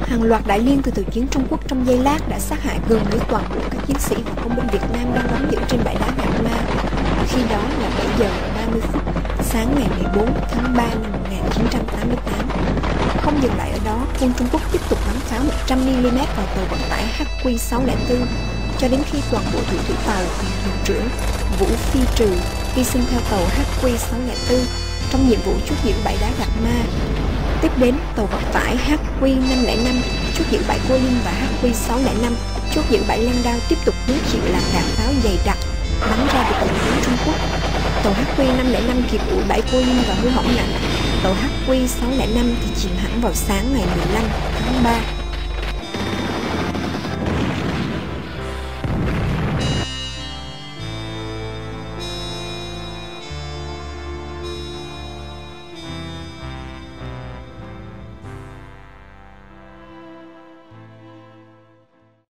Hàng loạt đại liên từ chiến Trung Quốc trong giây lát đã sát hại gần như toàn bộ các chiến sĩ và công binh Việt Nam đang đóng giữ trên bãi đá Gạc Ma. Khi đó là 7 giờ 30 phút sáng ngày 14 tháng 3 năm 1988. Không dừng lại ở đó, quân Trung Quốc tiếp tục bắn pháo 100mm vào tàu vận tải HQ604 cho đến khi toàn bộ thủy tàu và thuyền trưởng Vũ Phi Trừ hy sinh theo tàu HQ604 trong nhiệm vụ chốt giữ bãi đá Gạc Ma. Tiếp đến, tàu vận tải HQ505 chốt giữ bãi Cô Linh và HQ605 chốt giữ bãi Lan Đao tiếp tục hứng chịu làn đạn pháo dày đặc bắn ra từ tàu chiến Trung Quốc. Tàu HQ505 kịp ủi bãi Cô Linh và hư hỏng nặng. Tàu HQ605 thì chìm hẳn vào sáng ngày 15 tháng 3.